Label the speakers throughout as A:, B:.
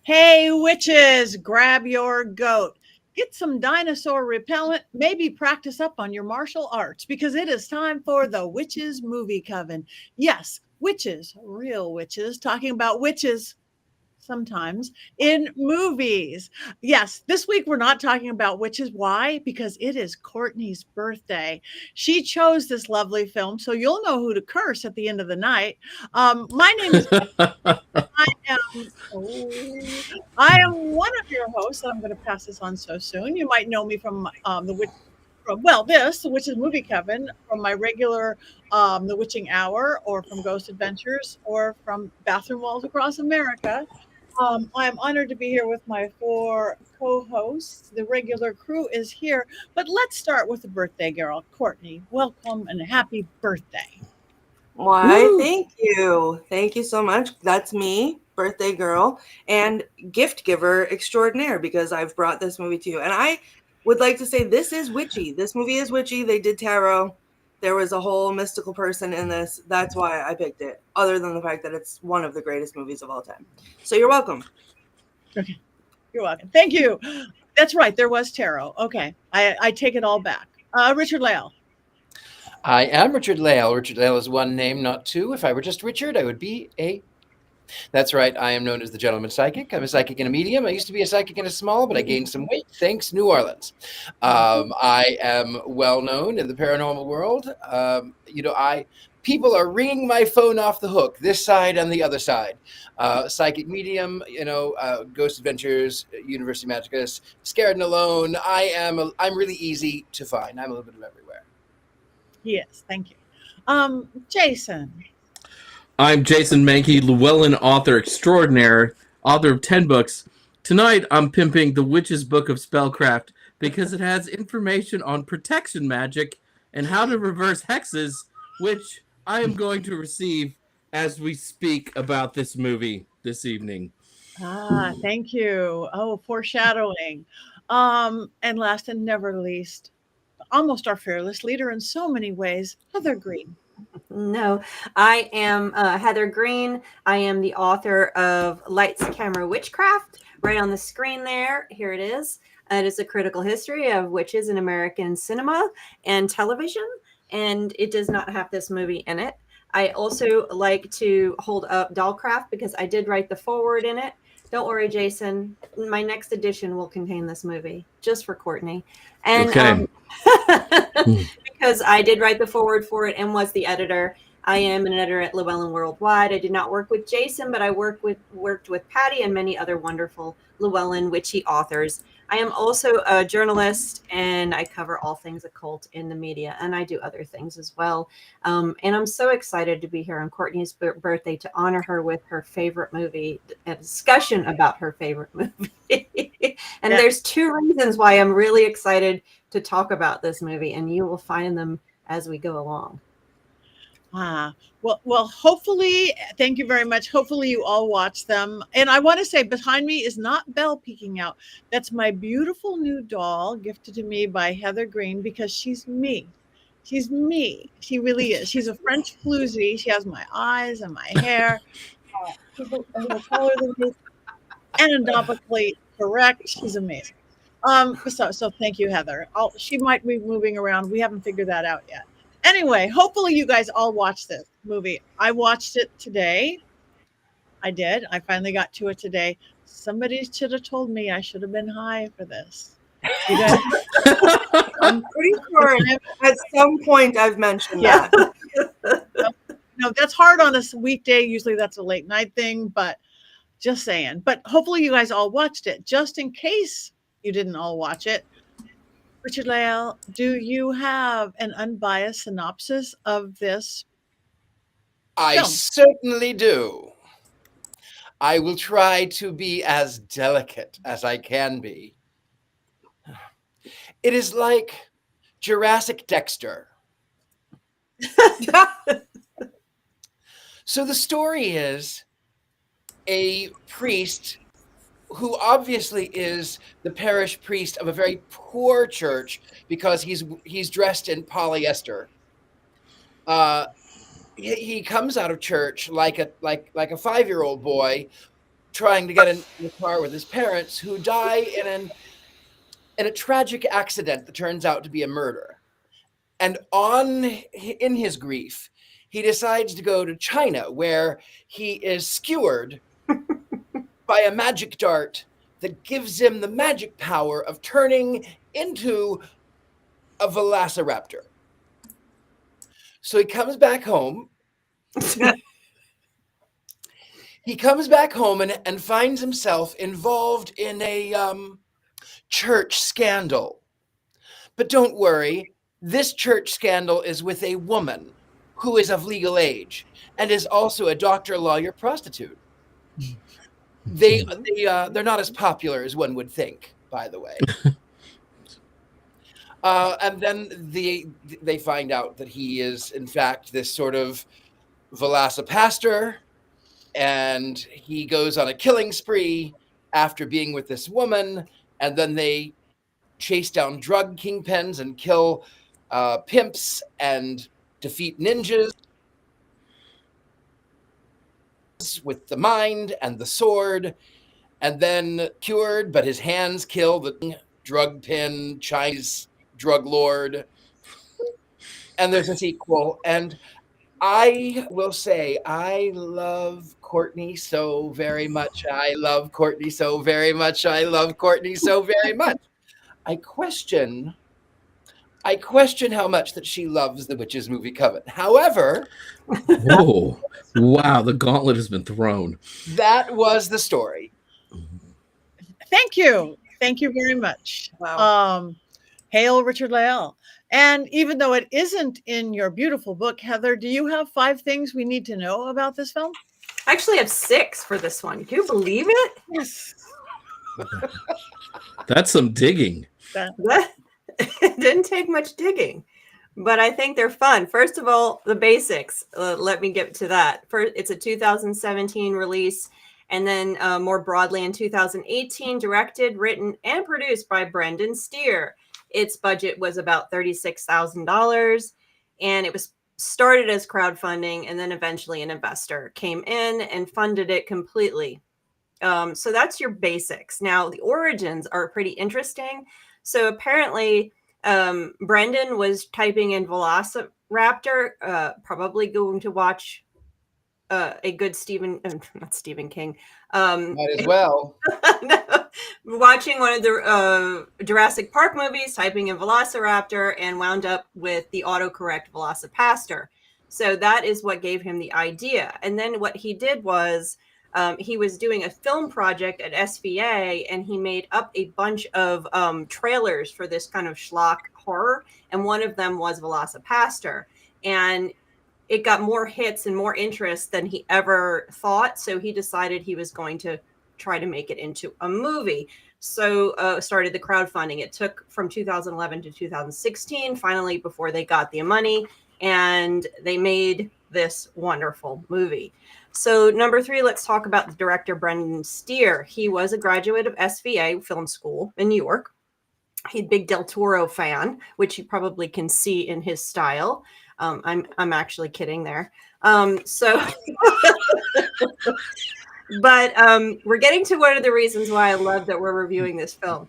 A: Hey, witches, grab your goat. Get some dinosaur repellent, maybe practice up on your martial arts because it is time for the Witches Movie Coven. Yes, witches, real witches, talking about witches sometimes in movies. Yes, this week we're not talking about witches. Why? Because it is Courtney's birthday. She chose this lovely film, so you'll know who to curse at the end of the night. My name is I am I am one of your hosts. I'm going to pass this on so soon. You might know me from the witch. The Witches Movie Coven, from my regular The Witching Hour, or from Ghost Adventures, or from Bathroom Walls Across America. I am honored to be here with my four co-hosts. The regular crew is here, but let's start with the birthday girl, Courtney. Welcome and happy birthday.
B: Why, thank you. Thank you so much. That's me, birthday girl, and gift giver extraordinaire, because I've brought this movie to you. And I would like to say this is witchy. This movie is witchy. They did tarot. There was a whole mystical person in this. That's why I picked it, other than the fact that it's one of the greatest movies of all time. So you're welcome.
A: Okay. You're welcome. Thank you. That's right. There was tarot. Okay. I take it all back. Richard-Lael.
C: I am Richard-Lael. Richard-Lael is one name, not two. If I were just Richard, I would be a... That's right. I am known as the gentleman psychic. I'm a psychic and a medium. I used to be a psychic and a small, but I gained some weight. Thanks, New Orleans. I am well known in the paranormal world. People are ringing my phone off the hook, this side and the other side. Psychic medium, Ghost Adventures, University Magicus, Scared and Alone. I'm really easy to find. I'm a little bit of everywhere.
A: Yes, thank you. Jason.
D: I'm Jason Mankey, Llewellyn author extraordinaire, author of 10 books. Tonight, I'm pimping the Witch's Book of Spellcraft because it has information on protection magic and how to reverse hexes, which I am going to receive as we speak about this movie this evening.
A: Thank you. Oh, foreshadowing. And last and never least, almost our fearless leader in so many ways, Heather Greene.
E: No, I am Heather Greene. I am the author of Lights, Camera, Witchcraft. Right on the screen there. Here it is. It is a critical history of witches in American cinema and television, and it does not have this movie in it. I also like to hold up Dollcraft because I did write the foreword in it. Don't worry, Jason. My next edition will contain this movie just for Courtney. And
D: Okay.
E: because I did write the foreword for it and was the editor. I am an editor at Llewellyn Worldwide. I did not work with Jason, but I worked with Patti and many other wonderful Llewellyn witchy authors. I am also a journalist, and I cover all things occult in the media, and I do other things as well. And I'm so excited to be here on Courtney's birthday to honor her with her favorite movie, a discussion about her favorite movie. And there's two reasons why I'm really excited to talk about this movie, and you will find them as we go along.
A: Well, hopefully, thank you very much. Hopefully you all watch them. And I want to say behind me is not Belle peeking out. That's my beautiful new doll gifted to me by Heather Greene because she's me. She's me. She really is. She's a French floozy. She has my eyes and my hair. She's a little taller than me. Anatomically correct. She's amazing. So thank you, Heather. She might be moving around. We haven't figured that out yet. Anyway, hopefully you guys all watched this movie. I watched it today. I did. I finally got to it today. Somebody should have told me I should have been high for this. You guys,
B: I'm pretty sure at some point I've mentioned that.
A: No, that's hard on a weekday. Usually that's a late night thing, but just saying. But hopefully you guys all watched it. Just in case you didn't all watch it, Richard-Lael, do you have an unbiased synopsis of this
C: I
A: film?
C: certainly do. I will try to be as delicate as I can be. It is like Jurassic Dexter. So the story is a priest who obviously is the parish priest of a very poor church because he's dressed in polyester. He comes out of church like a 5-year-old boy trying to get in the car with his parents, who die in a tragic accident that turns out to be a murder. And in his grief, he decides to go to China, where he is skewered by a magic dart that gives him the magic power of turning into a velociraptor. So he comes back home. He comes back home and finds himself involved in a church scandal. But don't worry, this church scandal is with a woman who is of legal age and is also a doctor, lawyer, prostitute. They're not as popular as one would think, by the way. And then they find out that he is, in fact, this sort of VelociPastor, and he goes on a killing spree after being with this woman, and then they chase down drug kingpins and kill pimps and defeat ninjas with the mind and the sword, and then cured, but his hands kill the drug pin Chinese drug lord. And there's a sequel, and I will say I love Courtney so very much. I love Courtney so very much. I love Courtney so very much. I question how much that she loves the Witches Movie Coven. However,
D: Oh, wow, the gauntlet has been thrown.
C: that was the story.
A: Thank you. Thank you very much.
B: Wow.
A: Hail Richard-Lael. And even though it isn't in your beautiful book, Heather, do you have 5 things we need to know about this film?
E: I actually have 6 for this one. Can you believe it?
A: Yes.
D: That's some digging.
E: It didn't take much digging, but I think they're fun. First of all, the basics. Let me get to that. First, it's a 2017 release, and then more broadly in 2018, directed, written, and produced by Brendan Steer. Its budget was about $36,000, and it was started as crowdfunding, and then eventually an investor came in and funded it completely. So that's your basics. Now, the origins are pretty interesting. So apparently, Brendan was typing in Velociraptor, probably going to watch a good not Stephen King.
C: Might as well.
E: Watching one of the Jurassic Park movies, typing in Velociraptor, and wound up with the autocorrect VelociPastor. So that is what gave him the idea. And then what he did was he was doing a film project at SVA, and he made up a bunch of trailers for this kind of schlock horror. And one of them was VelociPastor. And it got more hits and more interest than he ever thought. So he decided he was going to try to make it into a movie. So started the crowdfunding. It took from 2011 to 2016, finally, before they got the money. And they made this wonderful movie. So number 3, let's talk about the director, Brendan Steer. He was a graduate of SVA Film School in New York. He's a big Del Toro fan, which you probably can see in his style. I'm actually kidding there. But we're getting to one of the reasons why I love that we're reviewing this film.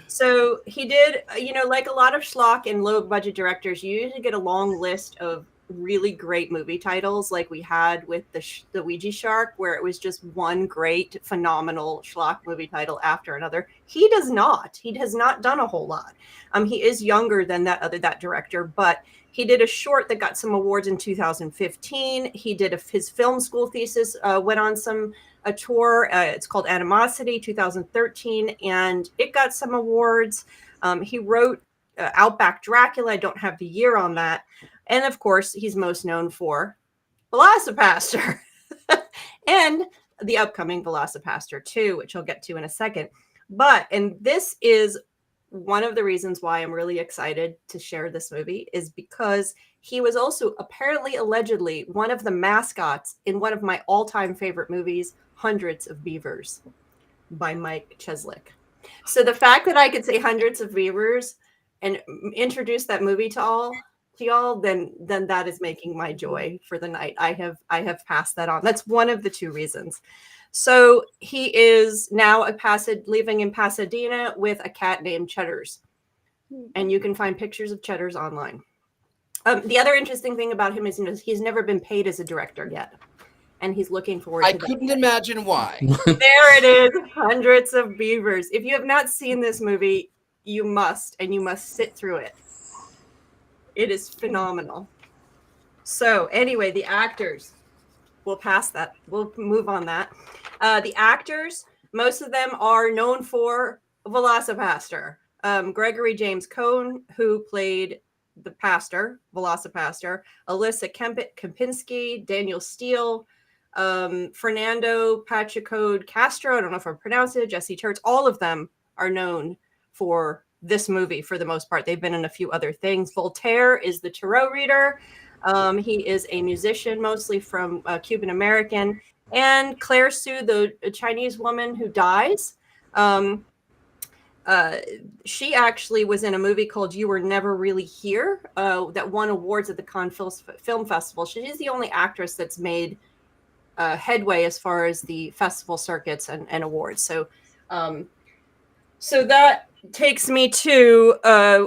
E: So he did, like a lot of schlock and low budget directors, you usually get a long list of really great movie titles, like we had with the Ouija Shark, where it was just one great, phenomenal schlock movie title after another. He does not. He has not done a whole lot. He is younger than that director, but he did a short that got some awards in 2015. He did his film school thesis, went on a tour. It's called Animosity, 2013, and it got some awards. He wrote Outback Dracula. I don't have the year on that. And of course, he's most known for VelociPastor and the upcoming VelociPastor 2, which I'll get to in a second. And this is one of the reasons why I'm really excited to share this movie, is because he was also apparently, allegedly, one of the mascots in one of my all-time favorite movies, Hundreds of Beavers, by Mike Cheslick. So the fact that I could say Hundreds of Beavers and introduce that movie to all, to y'all, then that is making my joy for the night. I have passed that on. That's one of the two reasons. So he is now living in Pasadena with a cat named Cheddars, and you can find pictures of Cheddars online. The other interesting thing about him is he's never been paid as a director yet, and he's looking forward to that.
C: I couldn't imagine why.
E: There it is, Hundreds of Beavers. If you have not seen this movie, you must, and you must sit through it. It is phenomenal. So anyway, the actors, we'll pass that. We'll move on that. The actors, most of them are known for VelociPastor. Gregory James Cohn, who played the pastor, VelociPastor, Alyssa Kempinski, Daniel Steele, Fernando Pacheco Castro, I don't know if I pronounced it, Jesse Church, all of them are known for this movie for the most part. They've been in a few other things. Voltaire is the tarot reader. He is a musician, mostly from Cuban American. And Claire Sue, the Chinese woman who dies, she actually was in a movie called You Were Never Really Here that won awards at the Cannes Film Festival. She is the only actress that's made headway as far as the festival circuits and awards. So that takes me to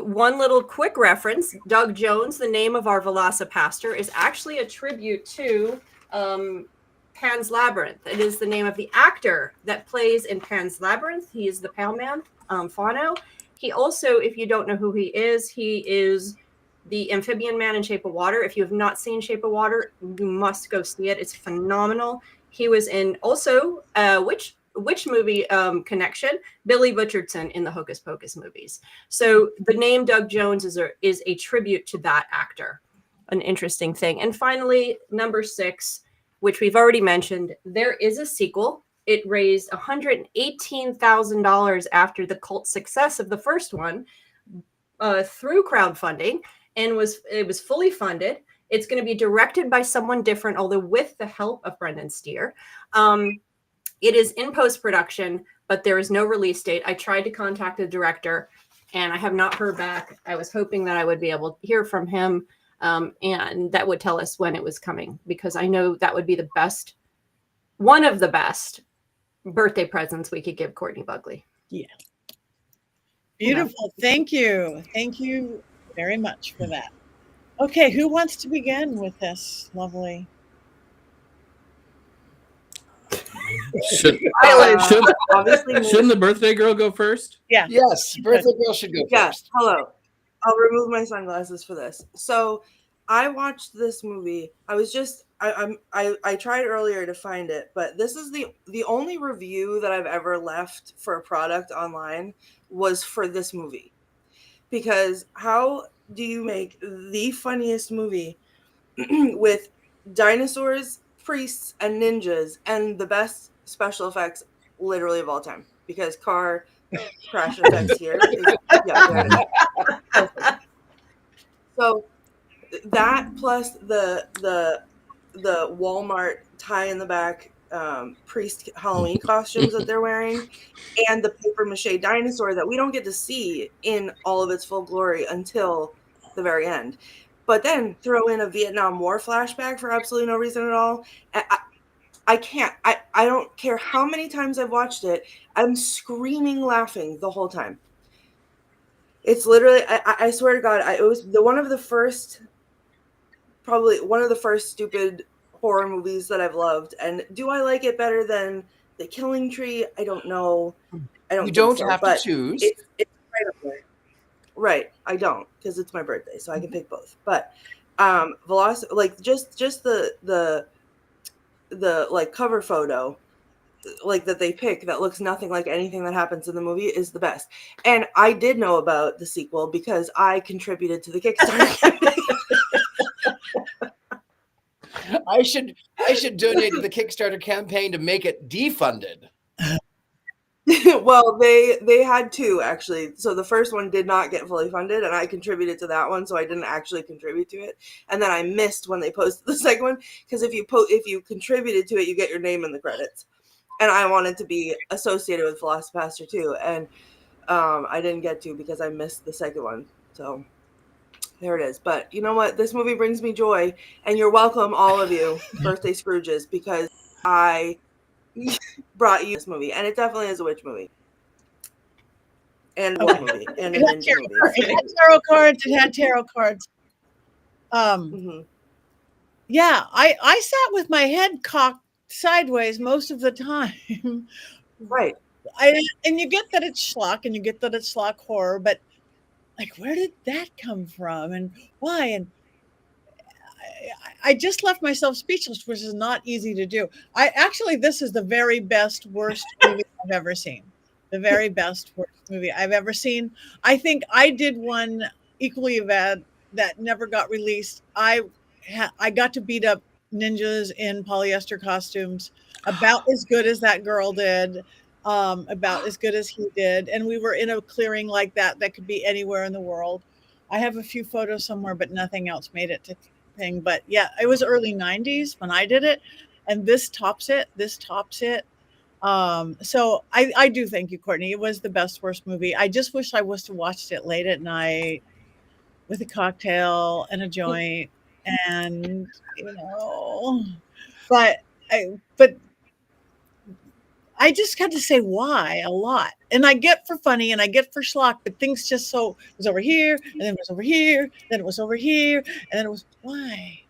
E: one little quick reference. Doug Jones, the name of our VelociPastor, is actually a tribute to Pan's Labyrinth. It is the name of the actor that plays in Pan's Labyrinth. He is the Pale Man, Fano. He also, if you don't know who he is the amphibian man in Shape of Water. If you have not seen Shape of Water, you must go see it. It's phenomenal. He was in also Witch Movie connection, Billy Butcherson in the Hocus Pocus movies. So the name Doug Jones is a tribute to that actor. An interesting thing. And finally, number 6, which we've already mentioned, there is a sequel. It raised $118,000 after the cult success of the first one through crowdfunding, and it was fully funded. It's going to be directed by someone different, although with the help of Brendan Steer. It is in post-production, but there is no release date. I tried to contact the director, and I have not heard back. I was hoping that I would be able to hear from him, and that would tell us when it was coming, because I know that would be one of the best birthday presents we could give Courtney Buckley.
A: Yeah. Beautiful. Thank you. Thank you very much for that. Okay, who wants to begin with this lovely?
D: Shouldn't the birthday girl go first?
A: Yeah.
C: Yes, birthday girl should go first.
B: Hello. I'll remove my sunglasses for this. So I watched this movie. I tried earlier to find it, but this is the only review that I've ever left for a product online was for this movie. Because how do you make the funniest movie with dinosaurs, priests, and ninjas, and the best special effects literally of all time? Because car crash effects here is, so that plus the Walmart tie in the back priest Halloween costumes that they're wearing, and the paper mache dinosaur that we don't get to see in all of its full glory until the very end. But then throw in a Vietnam War flashback for absolutely no reason at all. I can't. I don't care how many times I've watched it. I'm screaming laughing the whole time. It's literally, I swear to God, it was probably one of the first stupid horror movies that I've loved. And do I like it better than The Killing Tree? I don't know.
C: You don't have to choose.
B: It's right up there. Right, I don't, because it's my birthday, so I can pick both. But just the like cover photo, like that they pick that looks nothing like anything that happens in the movie is the best. And I did know about the sequel because I contributed to the Kickstarter.
C: I should donate to the Kickstarter campaign to make it defunded.
B: Well, they had 2 actually. So the first one did not get fully funded, and I contributed to that one, so I didn't actually contribute to it. And then I missed when they posted the second one, because if you contributed to it, you get your name in the credits. And I wanted to be associated with VelociPastor too, and I didn't get to because I missed the second one. So There it is. But you know what? This movie brings me joy, and you're welcome, all of you, birthday Scrooges, because I brought you this movie, and it definitely is a witch movie. And a wolf movie. And a ninja movie.
A: It had tarot cards. It had tarot cards. Yeah, I sat with my head cocked sideways most of the time.
B: Right.
A: And you get that it's schlock, and you get that it's schlock horror, but like, where did that come from, and why? And I just left myself speechless, which is not easy to do. This is the very best, worst movie I've ever seen. The very best, worst movie I've ever seen. I think I did one equally bad that never got released. I got to beat up ninjas in polyester costumes about as good as that girl did, about as good as he did. And we were in a clearing like that could be anywhere in the world. I have a few photos somewhere, but nothing else made it to thing. But yeah, it was early 90s when I did it. And this tops it. So I do thank you, Courtney. It was the best, worst movie. I just wish I was to watched it late at night with a cocktail and a joint, and but I just had to say why a lot. And I get for funny and I get for schlock, but things just it was over here, and then it was over here, then it was over here, and then it was why.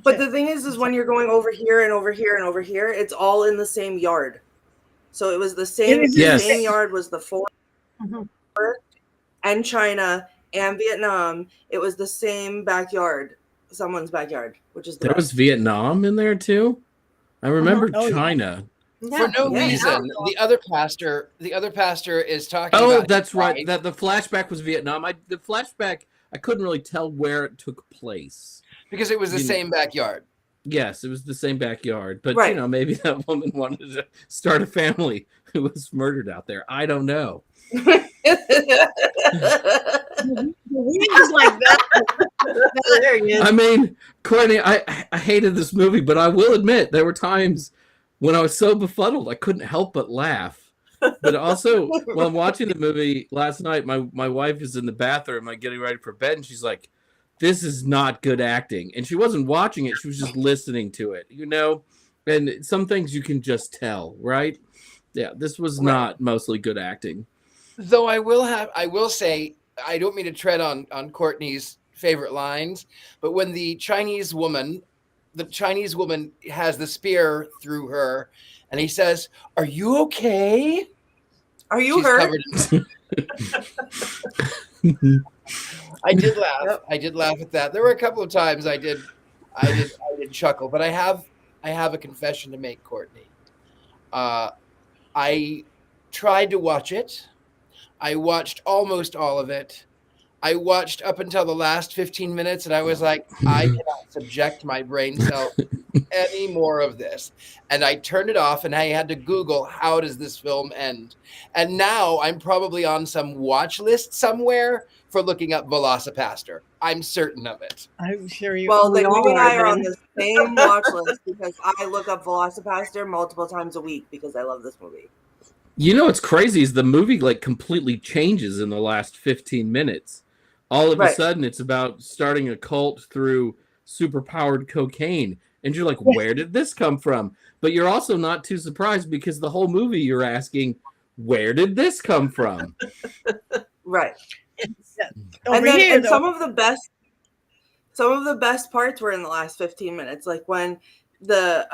B: But the thing is when you're going over here and over here and over here, it's all in the same yard. So it was the same.
D: Yes.
B: The same yard was the forest and China and Vietnam. It was the same backyard, someone's backyard, which is
D: there was Vietnam in there too. I remember China.
E: Yeah.
C: For no reason, the other pastor is talking.
D: Oh,
C: about
D: that's right. That the flashback was Vietnam. The flashback, I couldn't really tell where it took place.
C: Because it was the same backyard.
D: Yes, it was the same backyard. But,
B: right.
D: Maybe that woman wanted to start a family who was murdered out there. I don't know.
A: Like that.
E: There he is.
D: I mean, Courtney, I hated this movie, but I will admit there were times when I was so befuddled I couldn't help but laugh. But also, while I'm watching the movie last night, my wife is in the bathroom, like getting ready for bed, and she's like, this is not good acting. And she wasn't watching it. She was just listening to it, And some things you can just tell, right? Yeah, this was not mostly good acting.
C: Though I will say, I don't mean to tread on Courtney's favorite lines, but when the Chinese woman has the spear through her, and he says, "Are you okay?
B: Are you hurt?"
C: I did laugh. Yep. I did laugh at that. There were a couple of times I did chuckle, but I have a confession to make, Courtney. I tried to watch it. I watched almost all of it. I watched up until the last 15 minutes, and I was like, I cannot subject my brain cell to any more of this. And I turned it off, and I had to Google, how does this film end? And now I'm probably on some watch list somewhere for looking up VelociPastor. I'm certain of it.
A: I'm sure you.
B: Well, then you and I are on the same watch list, because I look up VelociPastor multiple times a week because I love this movie.
D: What's crazy is the movie completely changes in the last 15 minutes. All of a sudden, it's about starting a cult through superpowered cocaine. And you're like, where did this come from? But you're also not too surprised, because the whole movie you're asking, where did this come from?
B: Right.
A: And
B: some of the best parts were in the last 15 minutes. Like when the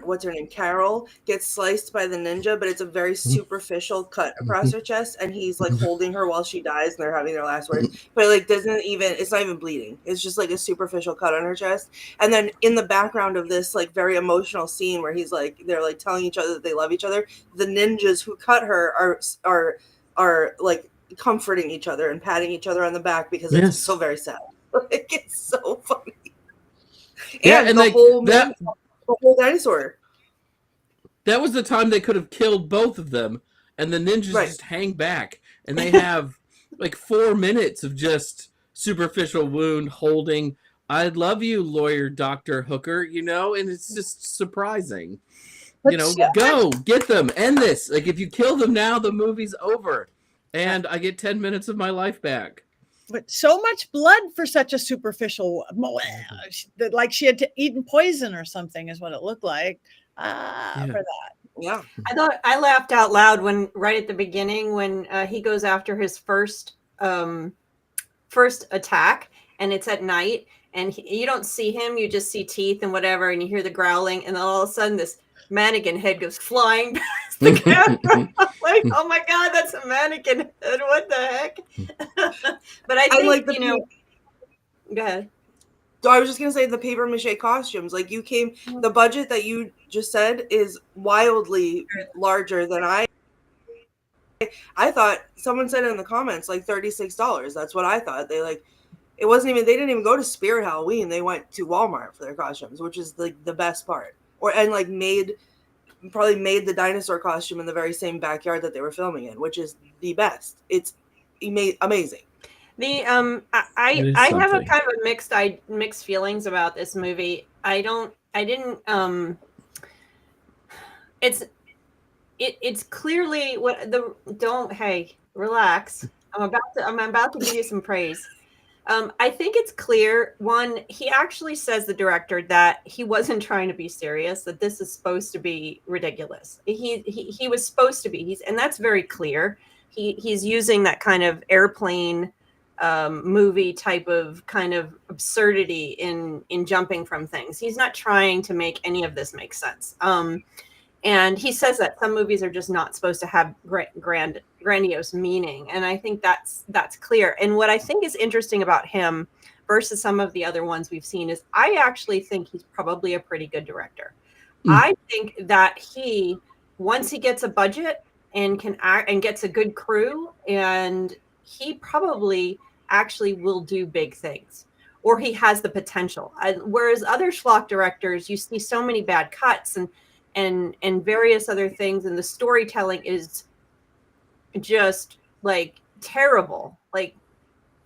B: what's her name, Carol, gets sliced by the ninja, but it's a very superficial cut across her chest, and he's holding her while she dies, and they're having their last words, but it's not even bleeding. It's just a superficial cut on her chest. And then in the background of this very emotional scene where they're telling each other that they love each other, the ninjas who cut her are comforting each other and patting each other on the back, because it's so very sad. It's so funny. And the whole dinosaur.
D: That was the time they could have killed both of them, and the ninjas just hang back, and they have 4 minutes of just superficial wound holding. I love you, lawyer Dr. Hooker, and it's just surprising. Go get them, end this. If you kill them now, the movie's over, and I get 10 minutes of my life back.
A: but so much blood for such a superficial, like she had eaten poison or something is what it looked like. For that.
B: Yeah.
E: I laughed out loud when right at the beginning when he goes after his first attack, and it's at night, and you don't see him, you just see teeth and whatever, and you hear the growling, and then all of a sudden this mannequin head goes flying past the camera. Like, oh my God, that's a mannequin head. What the heck? But I think,
B: like
E: go ahead.
B: So I was just going to say the paper mache costumes, like the budget that you just said is wildly larger than I thought. Someone said in the comments, like $36. That's what I thought. They they didn't even go to Spirit Halloween. They went to Walmart for their costumes, which is like the best part. Probably made the dinosaur costume in the very same backyard that they were filming in, which is the best. It's amazing.
E: The I have a kind of mixed feelings about this movie. It's clearly relax. I'm about to give you some praise. I think it's clear. One, he actually says, the director, that he wasn't trying to be serious, that this is supposed to be ridiculous. He was supposed to be, and that's very clear. He's using that kind of airplane movie type of kind of absurdity in jumping from things. He's not trying to make any of this make sense. And he says that some movies are just not supposed to have grandiose meaning. And I think that's clear. And what I think is interesting about him versus some of the other ones we've seen is I actually think he's probably a pretty good director. I think that once he gets a budget and can act and gets a good crew, and he probably actually will do big things, or he has the potential. Whereas other schlock directors, you see so many bad cuts and various other things, and the storytelling is just like terrible, like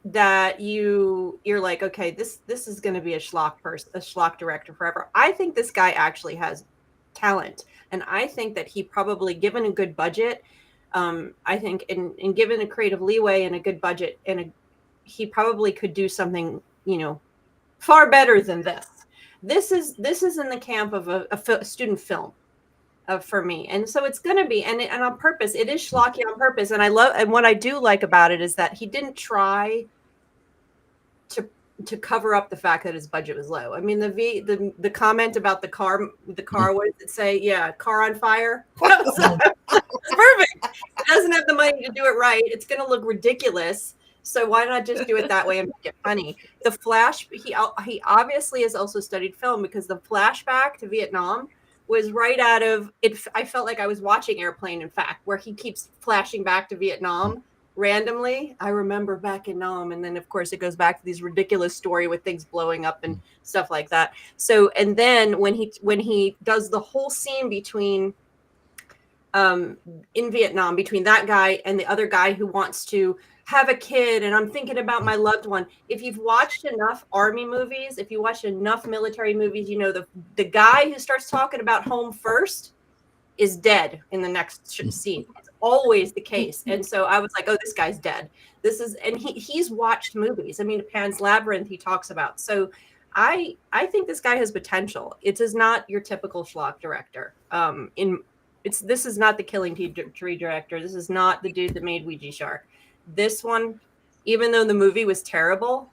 E: that you're like, okay, this is going to be a schlock director forever. I think this guy actually has talent, and I think that he probably, given a good budget, I think in given a creative leeway and a good budget, he probably could do something, far better than this. This is in the camp of a student film for me, and so it's going to be, and on purpose, it is schlocky on purpose. And what I do like about it is that he didn't try to cover up the fact that his budget was low. I mean, the comment about the car, what does it say? Yeah, car on fire. It's perfect. It doesn't have the money to do it right. It's going to look ridiculous. So why not just do it that way and make it funny? The flash, he obviously has also studied film, because the flashback to Vietnam was right out of it. I felt like I was watching Airplane, in fact, where he keeps flashing back to Vietnam randomly. I remember back in Nam, and then of course it goes back to these ridiculous story with things blowing up and stuff like that. So, and then when he does the whole scene between in Vietnam, between that guy and the other guy who wants to have a kid, and I'm thinking about my loved one. If you've watched enough army movies, if you watch enough military movies, the guy who starts talking about home first is dead in the next scene. It's always the case. And so I was like, oh, this guy's dead. And he's watched movies. I mean, Pan's Labyrinth he talks about. So I think this guy has potential. It is not your typical schlock director. This is not the Killing Tree director. This is not the dude that made Ouija Shark. This one, even though the movie was terrible,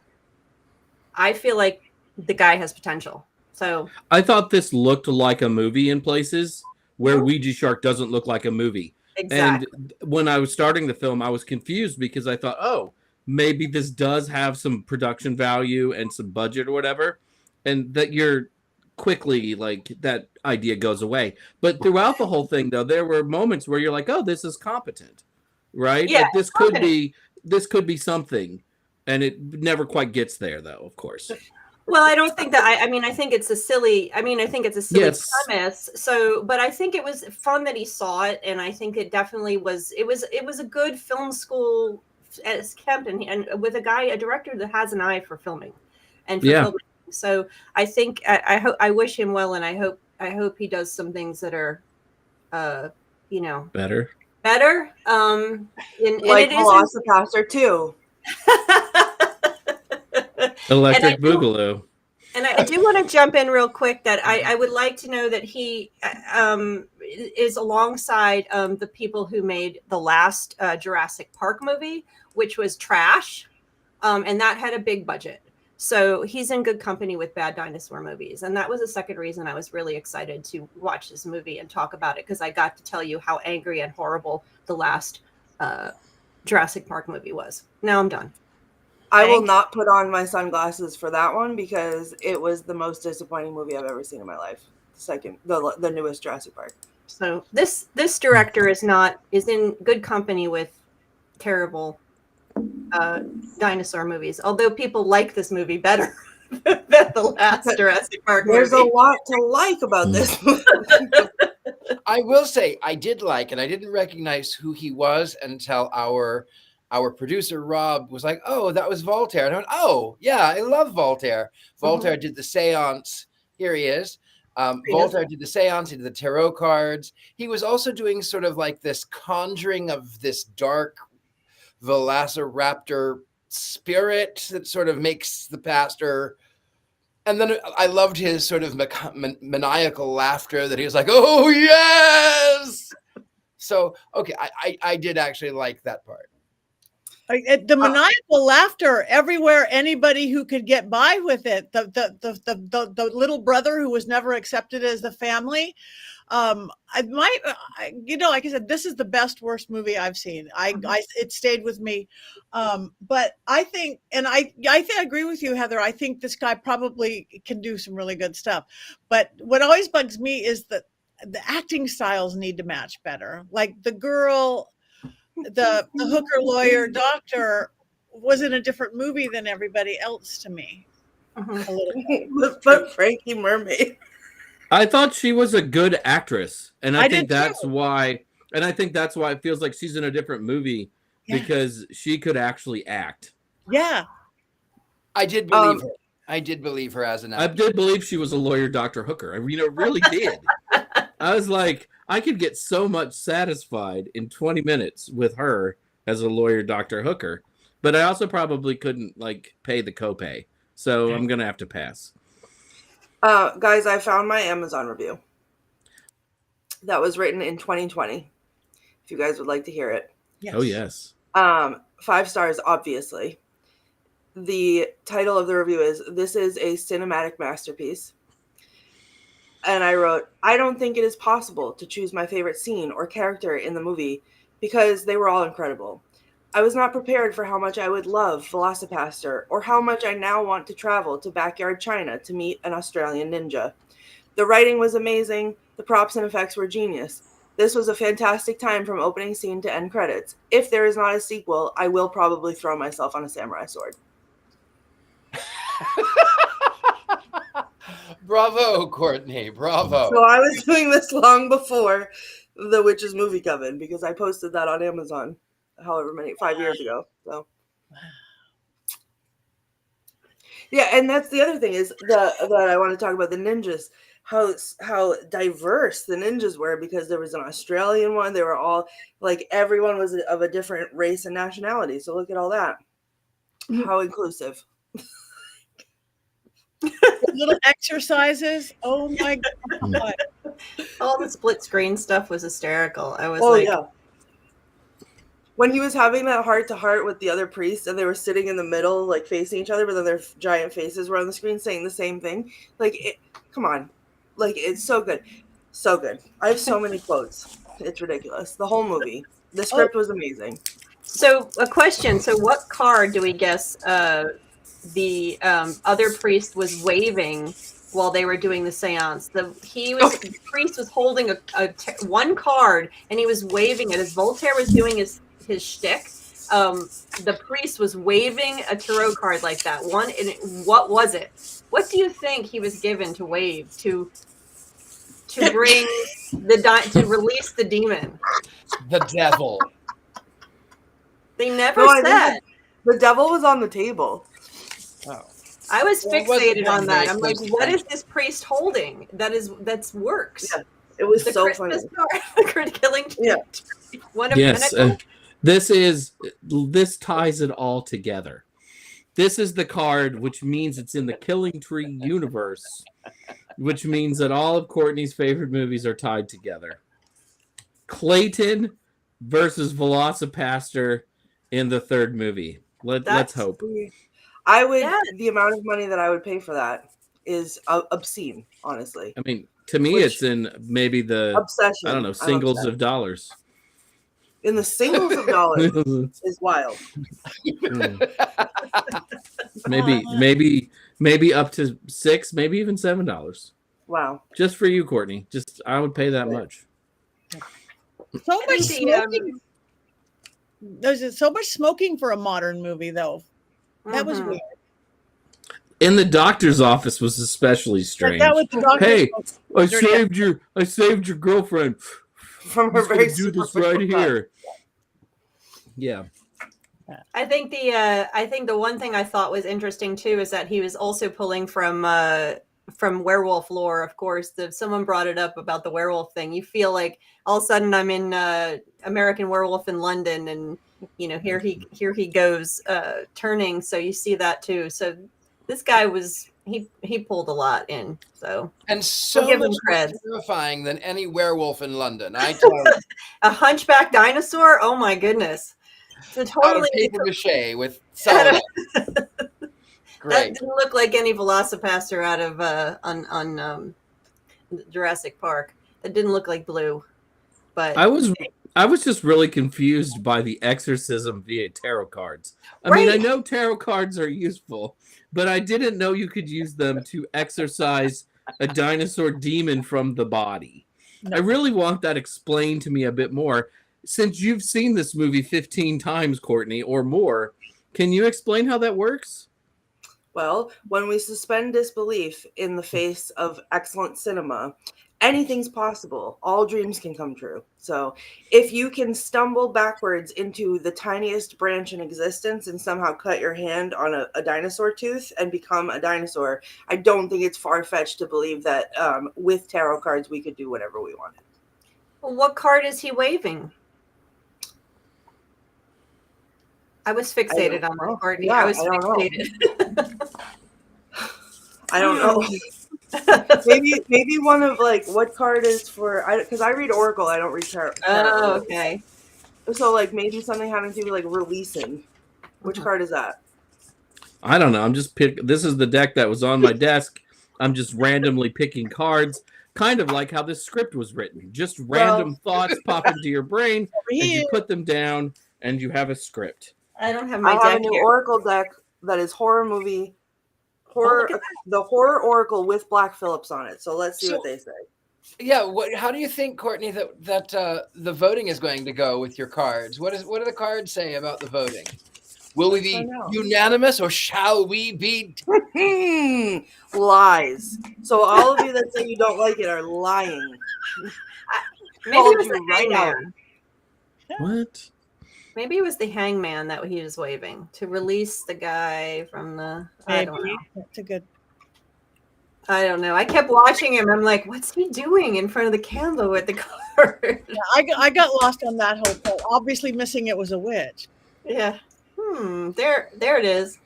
E: I feel like the guy has potential. So
D: I thought this looked like a movie in places where Ouija Shark doesn't look like a movie.
E: Exactly.
D: And when I was starting the film, I was confused because I thought, oh, maybe this does have some production value and some budget or whatever. And that you're quickly, like, that idea goes away. But throughout the whole thing, though, there were moments where you're like, oh, this is competent. Right?
E: Yeah,
D: like this could be something, and it never quite gets there, though, of course.
E: Well, I don't think that I think it's a silly premise. So, but I think it was fun that he saw it, and I think it definitely was. It was a good film school as Kempton, and with a director that has an eye for filming and for filming. So I think I wish him well, and I hope he does some things that are
D: better.
E: Like
B: VelociPastor too.
D: Electric Boogaloo.
E: And I do want to jump in real quick that I would like to know that he is alongside the people who made the last Jurassic Park movie, which was trash, and that had a big budget. So he's in good company with bad dinosaur movies. And that was the second reason I was really excited to watch this movie and talk about it, because I got to tell you how angry and horrible the last Jurassic Park movie was. Now I'm done.
B: I will not put on my sunglasses for that one because it was the most disappointing movie I've ever seen in my life. The newest Jurassic Park.
E: So this director is in good company with terrible dinosaur movies. Although people like this movie better than the last Jurassic Park movie.
B: There's a lot to like about this movie.
C: I will say I did like, and I didn't recognize who he was until our producer Rob was like, "Oh, that was Voltaire." And I went, "Oh, yeah, I love Voltaire." Voltaire did the seance. Here he is. Voltaire did the seance. He did the tarot cards. He was also doing sort of like this conjuring of this dark velociraptor spirit that sort of makes the pastor. And then I loved his sort of maniacal laughter that he was like, "Oh, yes." So, okay, I did actually like that part.
A: The maniacal laughter everywhere. Anybody who could get by with it. The little brother who was never accepted as the family. Like I said, this is the worst movie I've seen. It stayed with me. But I think, and I agree with you, Heather. I think this guy probably can do some really good stuff. But what always bugs me is that the acting styles need to match better. Like the girl, the hooker lawyer doctor was in a different movie than everybody else to me. A little bit.
B: But Frankie Mermaid.
D: I thought she was a good actress, and I think that's why. And I think that's why it feels like she's in a different movie because she could actually act.
A: Yeah,
C: I did believe her. I did believe her as an actor.
D: I did believe she was a lawyer, Dr. Hooker. I really did. I was like, I could get so much satisfied in 20 minutes with her as a lawyer, Dr. Hooker, but I also probably couldn't pay the copay. So I'm going to have to pass.
B: Guys, I found my Amazon review that was written in 2020. If you guys would like to hear it.
A: Yes.
D: Oh, yes.
B: 5 stars, obviously. The title of the review is, "This is a cinematic masterpiece." And I wrote, "I don't think it is possible to choose my favorite scene or character in the movie because they were all incredible. I was not prepared for how much I would love VelociPastor or how much I now want to travel to backyard China to meet an Australian ninja. The writing was amazing. The props and effects were genius. This was a fantastic time from opening scene to end credits. If there is not a sequel, I will probably throw myself on a samurai sword."
C: Bravo, Courtney. Bravo.
B: So I was doing this long before the Witches Movie Coven because I posted that on Amazon 5 years ago. So yeah, and that's the other thing is that I want to talk about the ninjas, how diverse the ninjas were, because there was an Australian one. They were all everyone was of a different race and nationality. So look at all that. How inclusive.
A: Little exercises. Oh my God.
E: All the split screen stuff was hysterical. I was
B: yeah. When he was having that heart-to-heart with the other priests and they were sitting in the middle, facing each other, but then their giant faces were on the screen saying the same thing. Come on. It's so good. So good. I have so many quotes. It's ridiculous. The whole movie. The script was amazing.
E: So a question. So what card do we guess the other priest was waving while they were doing the seance? The priest was holding one card and he was waving it as Voltaire was doing his shtick. The priest was waving a tarot card like that. What was it? What do you think he was given to wave to bring to release the demon?
C: The devil.
E: They never said.
B: The devil was on the table.
C: Oh.
E: I was fixated on that. I'm like, what is this priest holding? That's works.
B: Yeah, it was
E: the
B: so
E: Christmas
B: funny.
E: card, killing.
B: Yeah.
E: One of
D: Yes, this ties it all together. This is the card, which means it's in the Killing Tree universe, which means that all of Courtney's favorite movies are tied together. Clayton versus VelociPastor in the third movie. Let's hope.
B: I would. Yeah. The amount of money that I would pay for that is obscene, honestly.
D: I mean, to me, it's in maybe the obsession. I don't know, singles of dollars.
B: In the singles of dollars is wild.
D: maybe up to $6, maybe even $7.
B: Wow!
D: Just for you, Courtney. Just I would pay that much.
A: So much smoking. There's so much smoking for a modern movie, though. That was weird.
D: In the doctor's office was especially strange. Hey, I saved your girlfriend
B: from her very
D: do this right here. Yeah.
E: I think the one thing I thought was interesting too is that he was also pulling from werewolf lore. Of course, someone brought it up about the werewolf thing. You feel like all of a sudden I'm in American Werewolf in London, and here he goes turning. So you see that too. So this guy he pulled a lot in. So
C: and so
E: we'll
C: much more terrifying than any werewolf in London. I tell you.
E: A hunchback dinosaur. Oh my goodness. So totally
C: paper mache with solid.
E: That didn't look like any VelociPastor out of on Jurassic Park. That didn't look like blue. But
D: I was just really confused by the exorcism via tarot cards. I mean, I know tarot cards are useful, but I didn't know you could use them to exorcise a dinosaur demon from the body. No. I really want that explained to me a bit more. Since you've seen this movie 15 times, Courtney, or more, can you explain how that works?
B: Well, when we suspend disbelief in the face of excellent cinema, anything's possible. All dreams can come true. So if you can stumble backwards into the tiniest branch in existence and somehow cut your hand on a dinosaur tooth and become a dinosaur, I don't think it's far-fetched to believe that with tarot cards we could do whatever we wanted.
E: Well, what card is he waving? I was fixated on my Courtney. Yeah, I was fixated.
B: I don't know. maybe one of what card is for? Because I read Oracle, I don't read tarot.
E: Oh, okay.
B: So maybe something having to do with releasing. Which card is that?
D: I don't know. I'm just This is the deck that was on my desk. I'm just randomly picking cards, kind of like how this script was written. Just random thoughts pop into your brain, and you put them down, and you have a script.
E: I don't have my
B: deck. I have a new Oracle deck that is the horror Oracle with Black Phillips on it. So let's see what they say.
C: Yeah, how do you think, Courtney, that the voting is going to go with your cards? What do the cards say about the voting? Will we be unanimous or shall we be
B: lies? So all of you that say you don't like it are lying.
E: Maybe it was the hangman.
D: What?
E: Maybe it was the hangman that he was waving to release the guy from the. I don't know.
A: That's a good.
E: I don't know. I kept watching him. I'm like, what's he doing in front of the candle with the card?
A: Yeah, I got lost on that whole part. Obviously, missing it was a witch.
E: Yeah. There it is.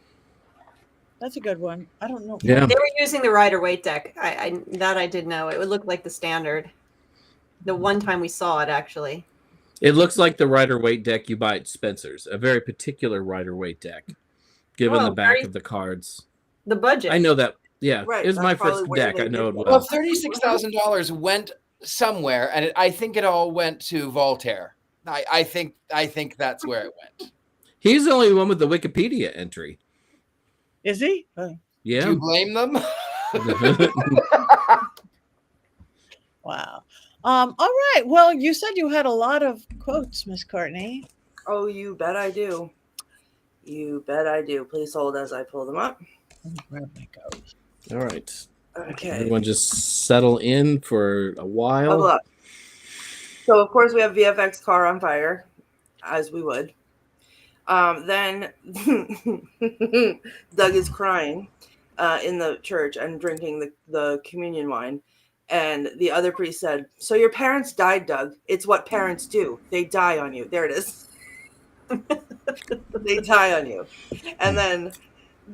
A: That's a good one. I don't know.
D: Yeah.
E: They were using the Rider-Waite deck. I did know. It would look like the standard. The one time we saw it, actually.
D: It looks like the Rider-Waite deck you buy at Spencer's, a very particular Rider-Waite deck, given the back of the cards.
E: The budget.
D: I know that. Yeah,
B: right,
D: it was my first deck. I know it well.
C: Well, $36,000 went somewhere, and I think it all went to Voltaire. I think that's where it went.
D: He's the only one with the Wikipedia entry.
A: Is he?
D: Yeah.
C: Do you blame them?
A: Wow. All right. Well, you said you had a lot of quotes, Miss Courtney.
B: Oh, you bet I do. You bet I do. Please hold as I pull them up.
A: Grab my coat.
D: All right.
B: Okay.
D: Everyone just settle in for a while.
B: Hold up. So, of course, we have VFX Car on Fire, as we would. Then Doug is crying in the church and drinking the communion wine. And the other priest said, "So your parents died, Doug. It's what parents do. They die on you." There it is. They die on you. And then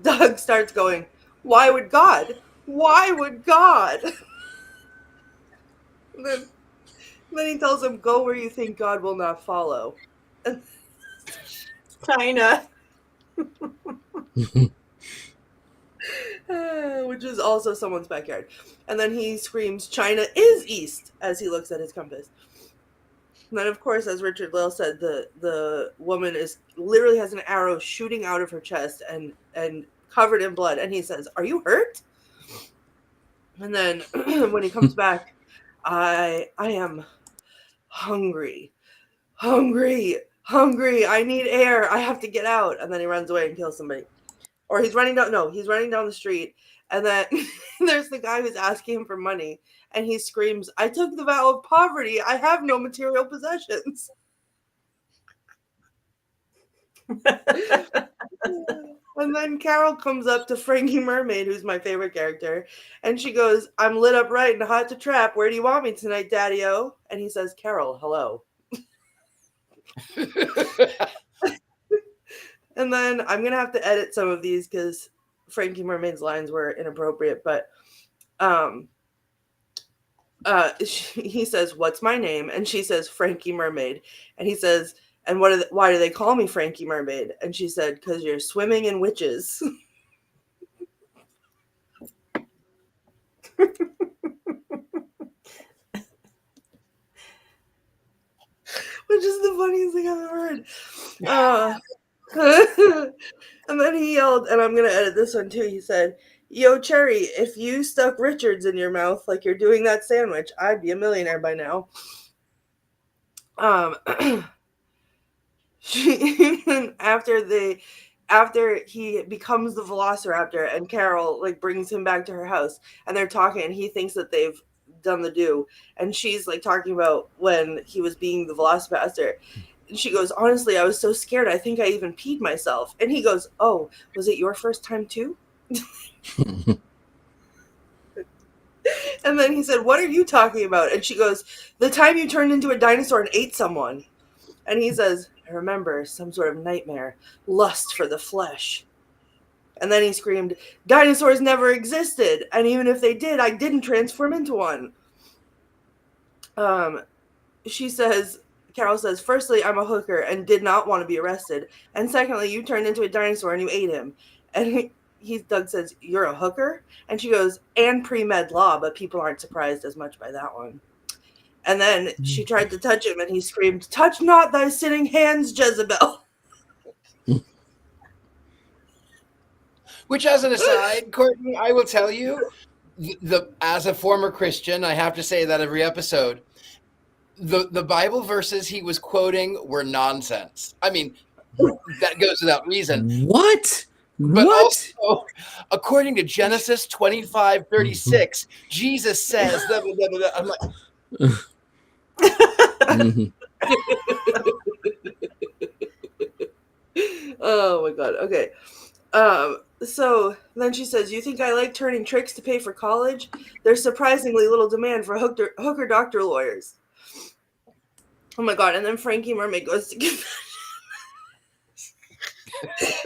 B: Doug starts going, why would God? Why would God? Then he tells him, go where you think God will not follow.
E: China.
B: Which is also someone's backyard. And then he screams, China is east, as he looks at his compass. And then, of course, as Richard-Lael said, the woman literally has an arrow shooting out of her chest and covered in blood. And he says, are you hurt? And then when he comes back, I am hungry. I need air. I have to get out. And then he runs away and kills somebody. Or he's running down the street. And then there's the guy who's asking him for money. And he screams, I took the vow of poverty. I have no material possessions. And then Carol comes up to Frankie Mermaid, who's my favorite character. And she goes, I'm lit up right and hot to trap. Where do you want me tonight, Daddy-O? And he says, Carol, hello. And then I'm going to have to edit some of these because Frankie Mermaid's lines were inappropriate. But he says, what's my name? And she says, Frankie Mermaid. And he says, and why do they call me Frankie Mermaid? And she said, because you're swimming in witches. Which is the funniest thing I've ever heard. And then he yelled, and I'm going to edit this one too. He said, yo, Cherry, if you stuck Richards in your mouth like you're doing that sandwich, I'd be a millionaire by now. After he becomes the Velociraptor and Carol like brings him back to her house and they're talking and he thinks that they've done the do and she's like talking about when he was being the VelociPastor and she goes, honestly, I was so scared I think I even peed myself. And he goes, oh, was it your first time too? And then he said, what are you talking about? And she goes, the time you turned into a dinosaur and ate someone. And he says, I remember, some sort of nightmare, lust for the flesh. And then he screamed, dinosaurs never existed. And even if they did, I didn't transform into one. Carol says, firstly, I'm a hooker and did not want to be arrested. And secondly, you turned into a dinosaur and you ate him. And Doug says, you're a hooker? And she goes, and pre-med law, but people aren't surprised as much by that one. And then she tried to touch him and he screamed, touch not thy sinning hands, Jezebel.
C: Which, as an aside, Courtney, I will tell you, as a former Christian, I have to say that every episode, the Bible verses he was quoting were nonsense. I mean, that goes without reason.
D: What?
C: But
D: what?
C: Also, according to Genesis 25:36, Jesus says, blah, blah, blah, blah. I'm like...
B: Oh my god. Okay. So then she says, you think I like turning tricks to pay for college? There's surprisingly little demand for hooker doctor lawyers. Oh my god. And then Frankie Mermaid goes to confession.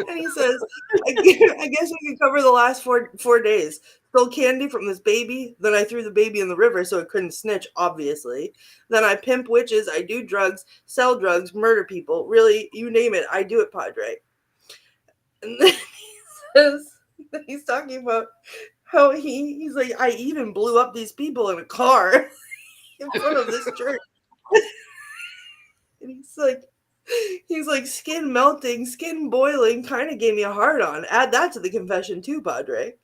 B: And he says, I guess we could cover the last four days. Stole candy from this baby. Then I threw the baby in the river so it couldn't snitch, obviously. Then I pimp witches. I do drugs, sell drugs, murder people. Really, you name it, I do it, Padre. And then he's talking about how he's like, I even blew up these people in a car in front of this church. And he's like, skin melting, skin boiling, kind of gave me a hard on. Add that to the confession too, Padre.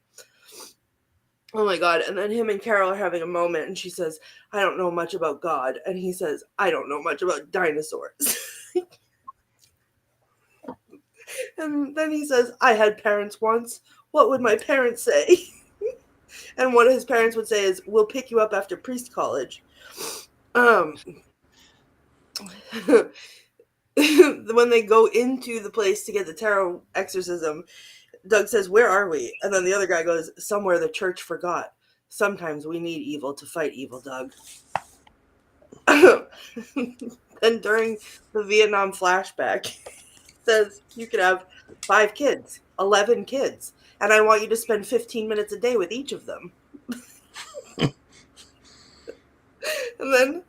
B: Oh my god. And then him and Carol are having a moment and she says, I don't know much about God. And he says, I don't know much about dinosaurs. And then he says, I had parents once. What would my parents say? And what his parents would say is, we'll pick you up after priest college. When they go into the place to get the tarot exorcism, Doug says, where are we? And then the other guy goes, somewhere the church forgot. Sometimes we need evil to fight evil, Doug. And during the Vietnam flashback, says you could have 5 kids, 11 kids, and I want you to spend 15 minutes a day with each of them. And then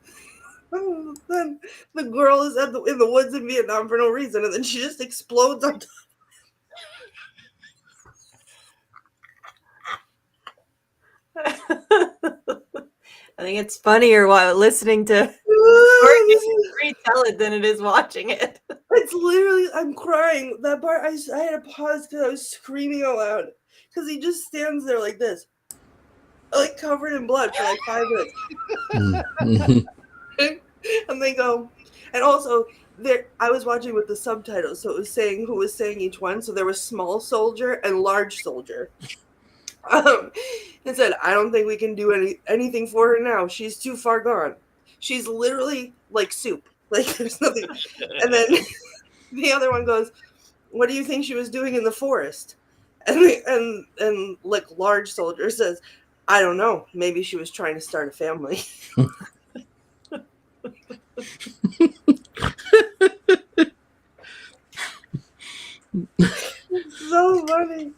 B: the girl is in the woods in Vietnam for no reason, and then she just explodes on top.
E: I think it's funnier while listening to retell it than it is watching it.
B: It's literally, I'm crying. That part, I had to pause because I was screaming out loud. Because he just stands there like this, like covered in blood for like 5 minutes. And they go, and also, I was watching with the subtitles, so it was saying who was saying each one. So there was small soldier and large soldier. It said, I don't think we can do anything for her now. She's too far gone. She's literally like soup. Like there's nothing. And then the other one goes, what do you think she was doing in the forest? And like large soldier says, I don't know. Maybe she was trying to start a family. So funny.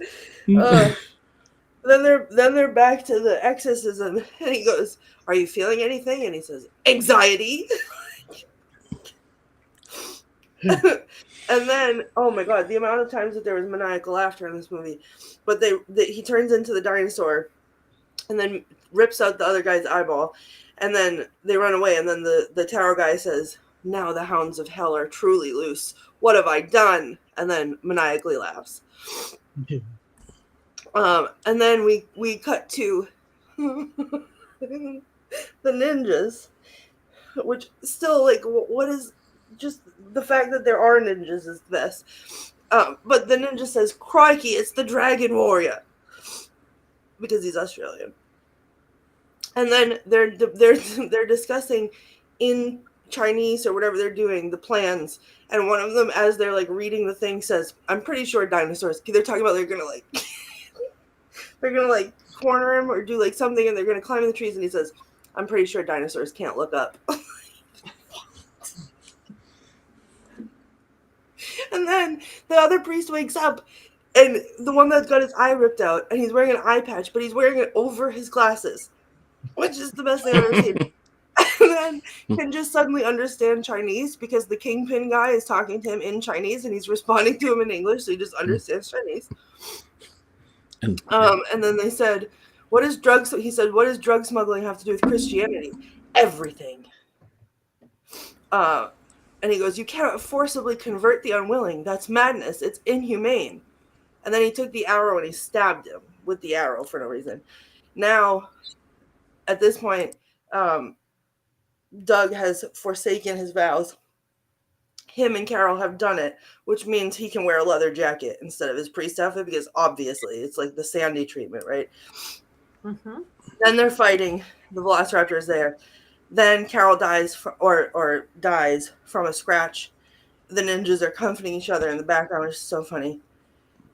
B: Then they're back to the exorcism, and he goes, "Are you feeling anything?" And he says, "Anxiety." And then, oh my god, the amount of times that there was maniacal laughter in this movie. But he turns into the dinosaur, and then rips out the other guy's eyeball, and then they run away. And then the tarot guy says, "Now the hounds of hell are truly loose. What have I done?" And then maniacally laughs. And then we cut to the ninjas, which still, like, what is just the fact that there are ninjas is the best. But the ninja says, "Crikey, it's the dragon warrior," because he's Australian. And then they're discussing in Chinese or whatever they're doing the plans, and one of them, as they're like reading the thing, says, "I'm pretty sure dinosaurs." They're talking about they're gonna like corner him or do like something, and they're gonna climb in the trees, and he says, "I'm pretty sure dinosaurs can't look up." And then the other priest wakes up, and the one that's got his eye ripped out, and he's wearing an eye patch, but he's wearing it over his glasses, which is the best thing I've ever seen. And then can just suddenly understand Chinese because the kingpin guy is talking to him in Chinese, and he's responding to him in English, so he just understands Chinese. And then they said, "What is drugs?" He said, "What does drug smuggling have to do with Christianity?" "Everything." And he goes, "You cannot forcibly convert the unwilling. That's madness. It's inhumane." And then he took the arrow and he stabbed him with the arrow for no reason. Now, at this point, Doug has forsaken his vows. Him and Carol have done it, which means he can wear a leather jacket instead of his priest outfit because obviously it's like the Sandy treatment, right?
E: Mm-hmm.
B: Then they're fighting. The Velociraptor is there. Then Carol dies or dies from a scratch. The ninjas are comforting each other in the background, which is so funny.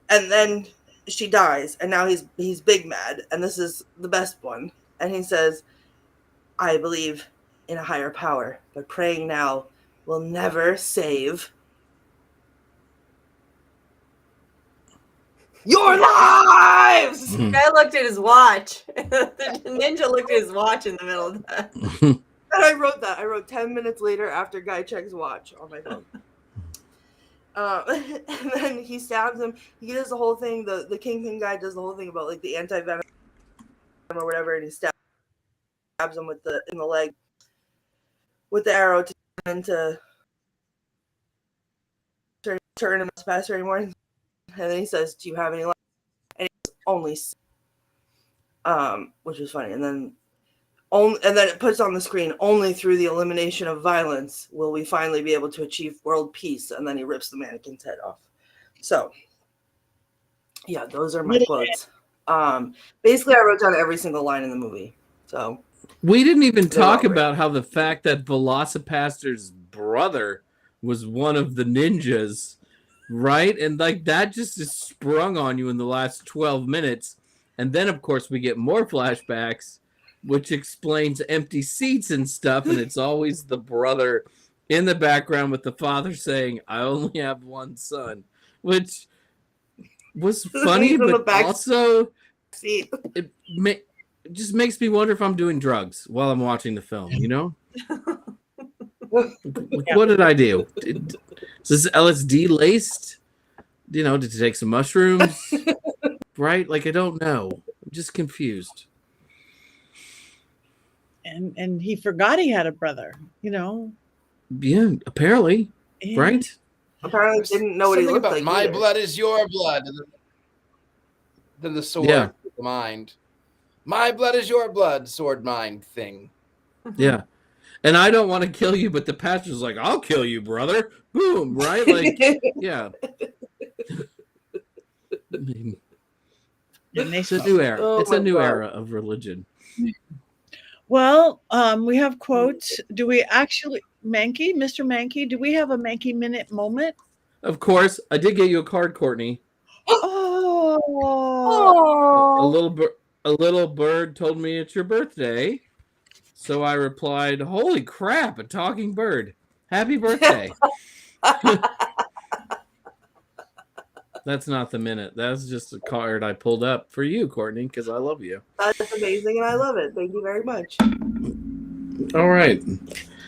B: And then she dies, and now he's big mad, and this is the best one. And he says, "I believe in a higher power, but praying now will never save your lives."
E: The guy looked at his watch. The ninja looked at his watch in the middle of that.
B: And I wrote that. I wrote 10 minutes later after Guy checks watch on my phone. And then he stabs him. He does the whole thing. The kingpin guy does the whole thing about like the anti-venom or whatever, and he stabs him in the leg with the arrow to turn him faster anymore. And then he says, "Do you have any life?" And he goes, "Only," which was funny. And then it puts on the screen, "Only through the elimination of violence will we finally be able to achieve world peace." And then he rips the mannequin's head off. So, yeah, those are my quotes. Basically, I wrote down every single line in the movie. So
D: we didn't even talk about how the fact that VelociPastor's brother was one of the ninjas, right? And like that just is sprung on you in the last 12 minutes. And then, of course, we get more flashbacks, which explains empty seats and stuff, and it's always the brother in the background with the father saying, "I only have one son," which was funny,
B: In the
D: but
B: back
D: also
B: seat.
D: it just makes me wonder if I'm doing drugs while I'm watching the film, you know? What did I do? Is this LSD laced? You know, did you take some mushrooms? Right? Like, I don't know. I'm just confused.
A: And he forgot he had a brother, you know.
D: Yeah, apparently.
A: And
D: Right?
B: Apparently didn't know what he
C: Something
B: looked
C: about
B: like.
C: my
B: either.
C: blood is your blood. And then the sword,
D: Yeah.
C: the mind. My blood is your blood, sword mind thing.
D: Yeah. And I don't want to kill you, but the pastor's like, "I'll kill you, brother." Boom, right? Like, yeah. I mean,
A: and they
D: it's a new era.
B: Oh
D: It's a
B: my
D: new
B: God.
D: era of religion.
A: Well, we have quotes. Do we actually, Mankey, Mr. Mankey, do we have a Mankey minute moment?
D: Of course, I did get you a card, Courtney.
A: Oh,
D: A little bird told me it's your birthday. So I replied, "Holy crap, a talking bird. Happy birthday." That's not the minute. That's just a card I pulled up for you, Courtney, because I love you.
B: That's amazing, and I love it. Thank you very much.
D: All right.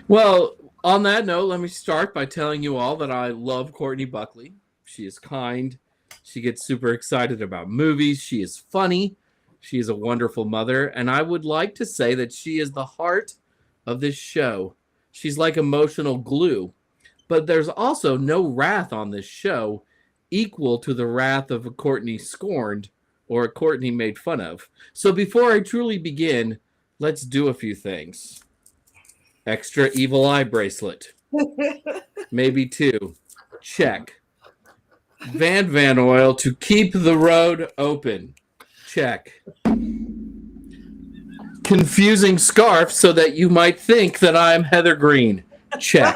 D: Well, on that note, let me start by telling you all that I love Courtney Buckley. She is kind. She gets super excited about movies. She is funny. She is a wonderful mother. And I would like to say that she is the heart of this show. She's like emotional glue. But there's also no wrath on this show equal to the wrath of a Courtney scorned or a Courtney made fun of. So before I truly begin, let's do a few things. Extra evil eye bracelet. Maybe 2. Check. Van oil to keep the road open. Check. Confusing scarf so that you might think that I'm Heather Greene. Check.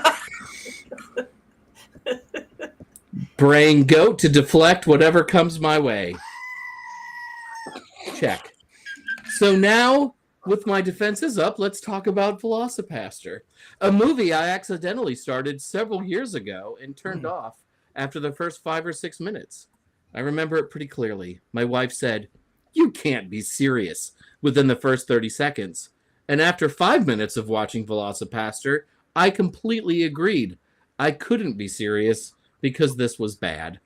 D: Braying goat to deflect whatever comes my way. Check. So now, with my defenses up, let's talk about VelociPastor, a movie I accidentally started several years ago and turned off after the first 5 or 6 minutes. I remember it pretty clearly. My wife said, "You can't be serious," within the first 30 seconds. And after 5 minutes of watching VelociPastor, I completely agreed. I couldn't be serious because this was bad.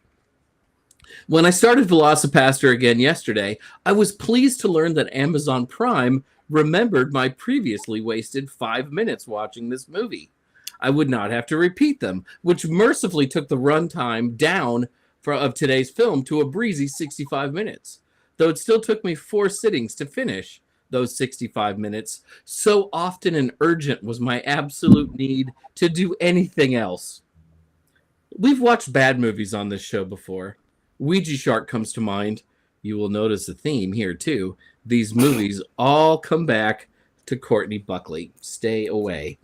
D: When I started VelociPastor again yesterday, I was pleased to learn that Amazon Prime remembered my previously wasted 5 minutes watching this movie. I would not have to repeat them, which mercifully took the runtime down of today's film to a breezy 65 minutes, though it still took me 4 sittings to finish those 65 minutes. So often and urgent was my absolute need to do anything else. We've watched bad movies on this show before. Ouija Shark comes to mind. You will notice a theme here, too. These movies all come back to Courtney Buckley. Stay away.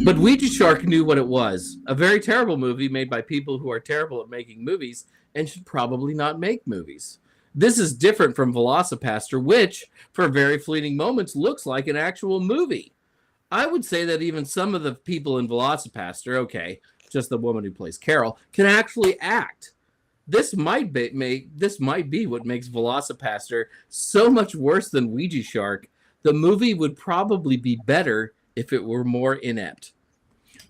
D: But Ouija Shark knew what it was. A very terrible movie made by people who are terrible at making movies and should probably not make movies. This is different from VelociPastor, which, for very fleeting moments, looks like an actual movie. I would say that even some of the people in VelociPastor, okay, just the woman who plays Carol, can actually act. This might be what makes VelociPastor so much worse than Ouija Shark. The movie would probably be better if it were more inept.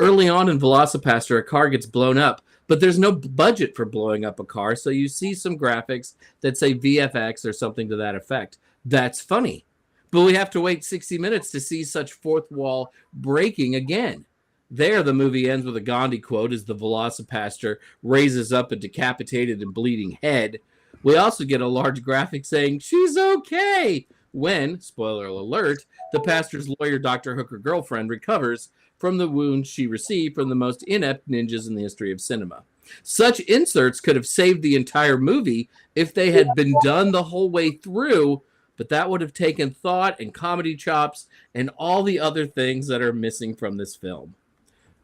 D: Early on in VelociPastor, a car gets blown up, but there's no budget for blowing up a car, so you see some graphics that say VFX or something to that effect. That's funny. But we have to wait 60 minutes to see such fourth wall breaking again. There, the movie ends with a Gandhi quote as the VelociPastor raises up a decapitated and bleeding head. We also get a large graphic saying, "She's okay," when, spoiler alert, the pastor's lawyer, Dr. Hooker girlfriend, recovers from the wounds she received from the most inept ninjas in the history of cinema. Such inserts could have saved the entire movie if they had been done the whole way through, but that would have taken thought and comedy chops and all the other things that are missing from this film.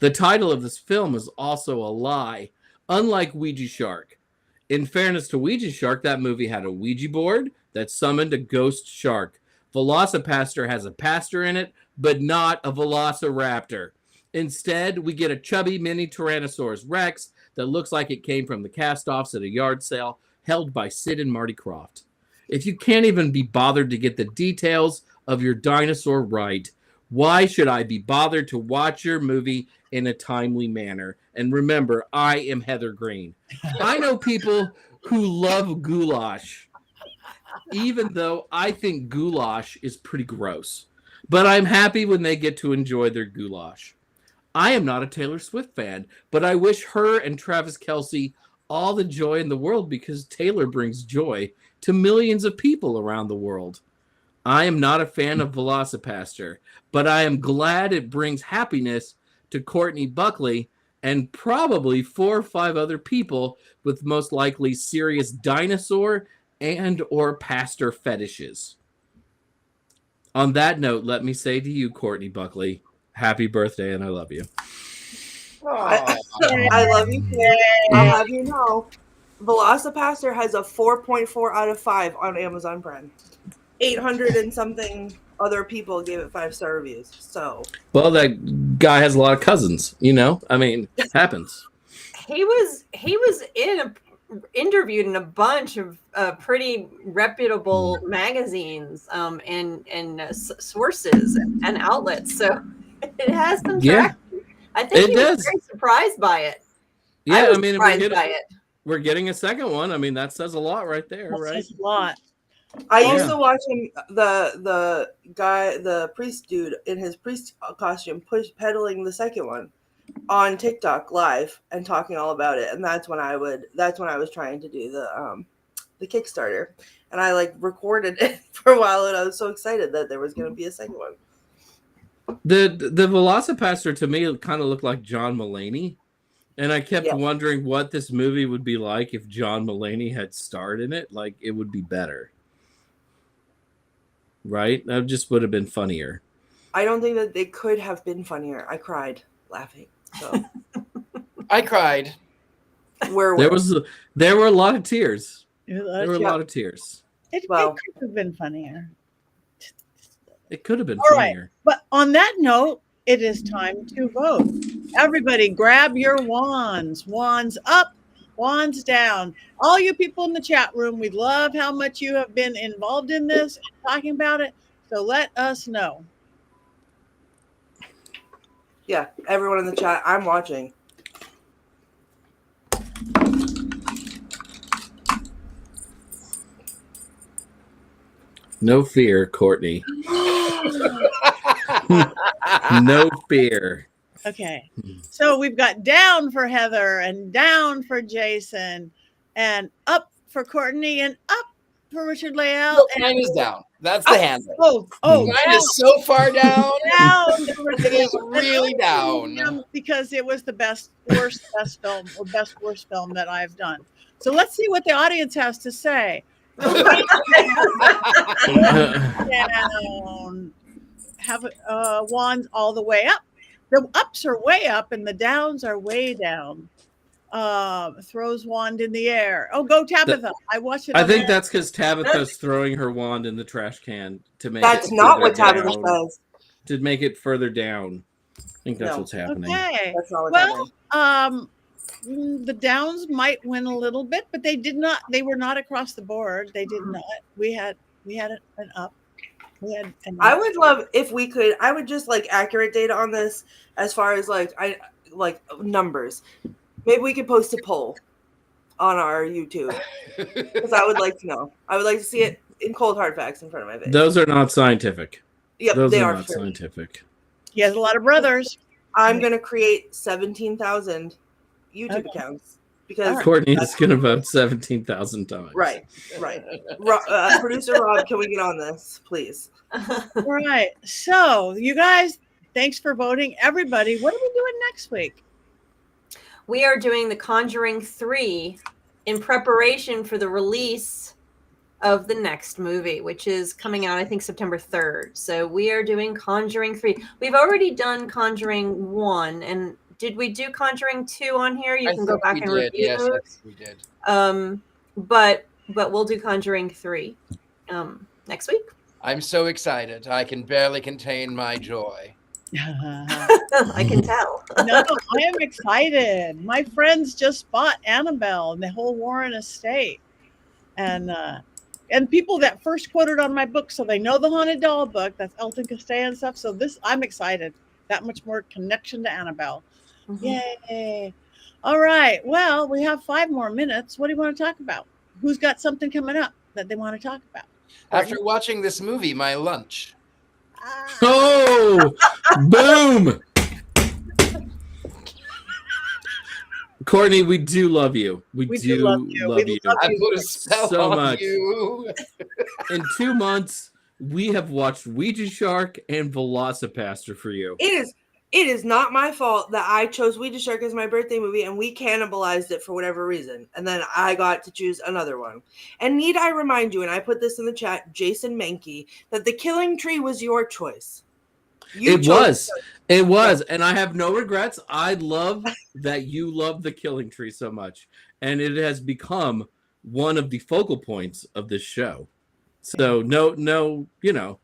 D: The title of this film is also a lie, unlike Ouija Shark. In fairness to Ouija Shark, that movie had a Ouija board that summoned a ghost shark. VelociPastor has a pastor in it, but not a velociraptor. Instead, we get a chubby mini Tyrannosaurus Rex that looks like it came from the cast-offs at a yard sale held by Sid and Marty Krofft. If you can't even be bothered to get the details of your dinosaur right, why should I be bothered to watch your movie in a timely manner? And remember, I am Heather Greene. I know people who love goulash, even though I think goulash is pretty gross. But I'm happy when they get to enjoy their goulash. I am not a Taylor Swift fan, but I wish her and Travis Kelce all the joy in the world because Taylor brings joy to millions of people around the world. I am not a fan of VelociPastor, but I am glad it brings happiness to Courtney, Buckley, and probably 4 or 5 other people with most likely serious dinosaur and or pastor fetishes. On that note, let me say to you, Courtney Buckley, happy birthday and I love you.
B: I love you too. I'll have you know, VelociPastor has a 4.4 out of 5 on Amazon Prime. 800 and something other people gave it 5-star reviews. So,
D: well, that guy has a lot of cousins, you know. I mean, it happens.
E: He was interviewed in a bunch of pretty reputable magazines and sources and outlets. So it has some traction. I think he was very surprised by it.
D: Yeah, I mean, we're getting a second one. I mean, that says a lot right there,
A: That
D: right?
A: says a lot.
B: I used to watch him, the guy, the priest dude in his priest costume, peddling the second one on TikTok live and talking all about it. And that's when I was trying to do the Kickstarter, and I like recorded it for a while, and I was so excited that there was going to be a second one.
D: The VelociPastor to me kind of looked like John Mulaney, and I kept wondering what this movie would be like if John Mulaney had starred in it. Like, it would be better, right? That just would have been funnier.
B: I don't think that they could have been funnier. I cried laughing. So
C: I cried.
D: There were a lot of tears. There were a lot of tears.
A: It could have been funnier.
D: It could have been
A: all
D: funnier.
A: Right. But on that note, it is time to vote. Everybody grab your wands. Wands up, wands down. All you people in the chat room, we love how much you have been involved in this and talking about it. So let us know.
B: Yeah, everyone in the chat, I'm watching.
D: No fear, Courtney. No fear.
A: Okay. So we've got down for Heather and down for Jason and up for Courtney and up for Richard-Lael.
C: No, mine is down. That's the handle.
A: Mine
C: is so far down.
A: Down.
C: It is really down.
A: Because it was the best worst film that I've done. So let's see what the audience has to say. Down. Have wands all the way up. The ups are way up and the downs are way down. Throws wand in the air. Oh, go Tabitha. I watched it.
D: I think that's because Tabitha's throwing her wand in the trash can to make
B: That's not what Tabitha says.
D: To make it further down. I think that's what's happening.
A: Okay.
B: That's not what's happening.
A: The downs might win a little bit, but they were not across the board. They did not. We had an up. I
B: would love if we could. I would just like accurate data on this as far as like numbers. Maybe we could post a poll on our YouTube because I would like to know. I would like to see it in cold hard facts in front of my face.
D: Those are not scientific.
B: Yep,
D: those
B: they
D: are
B: are
D: not scientific.
A: He has a lot of brothers.
B: I'm gonna create 17,000 YouTube accounts because
D: Courtney is gonna vote 17,000 times.
B: Right. Producer Rob, can we get on this, please?
A: Right. So, you guys, thanks for voting. Everybody, what are we doing next week?
E: We are doing The Conjuring 3 in preparation for the release of the next movie, which is coming out, I think, September 3rd. So we are doing Conjuring 3. We've already done Conjuring 1. And did we do Conjuring 2 on here? You can go back and review those.
C: Yes, we did.
E: But we'll do Conjuring 3 next week.
C: I'm so excited. I can barely contain my joy.
E: I can tell.
A: No, I am excited. My friends just bought Annabelle and the whole Warren estate, and people that first quoted on my book, so they know the haunted doll book. That's Elton Castell and stuff. So this, I'm excited. That much more connection to Annabelle. Yay! All right. Well, we have 5 more minutes. What do you want to talk about? Who's got something coming up that they want to talk about?
C: After watching this movie, my lunch.
D: Oh, boom! Courtney, we do love you. We do love you.
C: I put a spell
D: so
C: on
D: much.
C: you.
D: In 2 months, we have watched Ouija Shark and VelociPastor for you.
B: It is not my fault that I chose Ouija Shark as my birthday movie and we cannibalized it for whatever reason. And then I got to choose another one. And need I remind you, and I put this in the chat, Jason Mankey, that The Killing Tree was your choice.
D: It was. And I have no regrets. I love that you love The Killing Tree so much. And it has become one of the focal points of this show. So no, you know.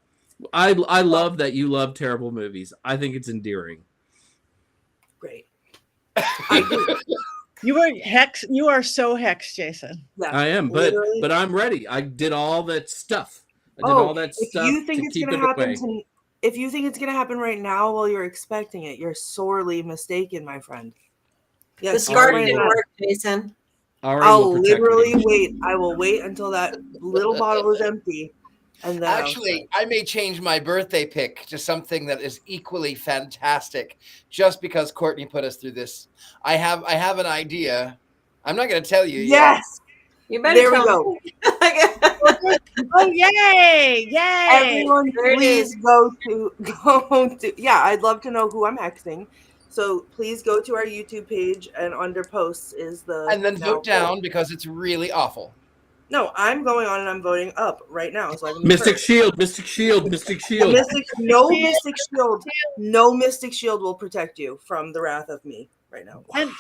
D: I love that you love terrible movies. I think it's endearing.
B: Great.
A: You are hex. You are so hex, Jason.
B: Yeah,
D: I am, but I'm ready. I did all that stuff.
B: If you think it's going to happen right now while you're expecting it, you're sorely mistaken, my friend.
E: The scarf didn't work, Jason.
B: I'll literally wait. I will wait until that little bottle is empty. And then
C: actually, I may change my birthday pick to something that is equally fantastic, just because Courtney put us through this. I have an idea. I'm not going to tell you.
B: Yes,
E: you better.
B: There we go.
A: Oh yay! Yay!
B: Everyone, please go to. Yeah, I'd love to know who I'm hexing. So please go to our YouTube page, and under posts is the.
C: And then vote down because it's really awful.
B: No, I'm going on and I'm voting up right now. So I can
D: Mystic Shield. No
B: Mystic Shield will protect you from the wrath of me right now.
A: And